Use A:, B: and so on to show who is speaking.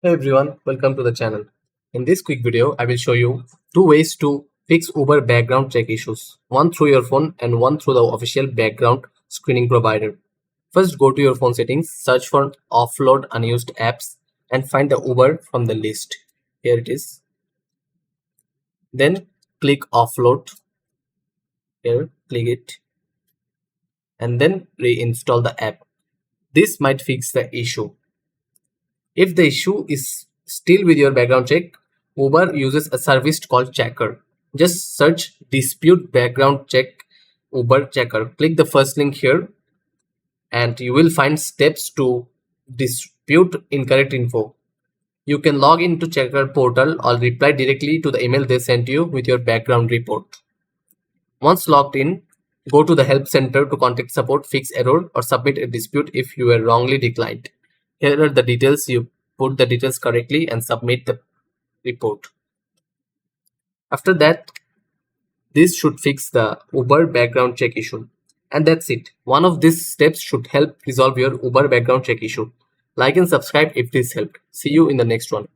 A: Hey everyone, welcome to the channel. In this quick video, I will show you two ways to fix Uber background check issues. One through your phone and one through the official background screening provider. First, go to your phone settings, search for offload unused apps and find the Uber from the list. Here it is. Then click offload. Here, click it. And then reinstall the app. This might fix the issue. If the issue is still with your background check, Uber uses a service called Checker. Just search dispute background check Uber Checker. Click the first link here and you will find steps to dispute incorrect info. You can log into Checker portal or reply directly to the email they sent you with your background report. Once logged in, go to the help center to contact support, fix error or submit a dispute if you were wrongly declined. Here are the details. You put the details correctly and submit the report. After that, this should fix the Uber background check issue. And that's it. One of these steps should help resolve your Uber background check issue. Like and subscribe if this helped. See you in the next one.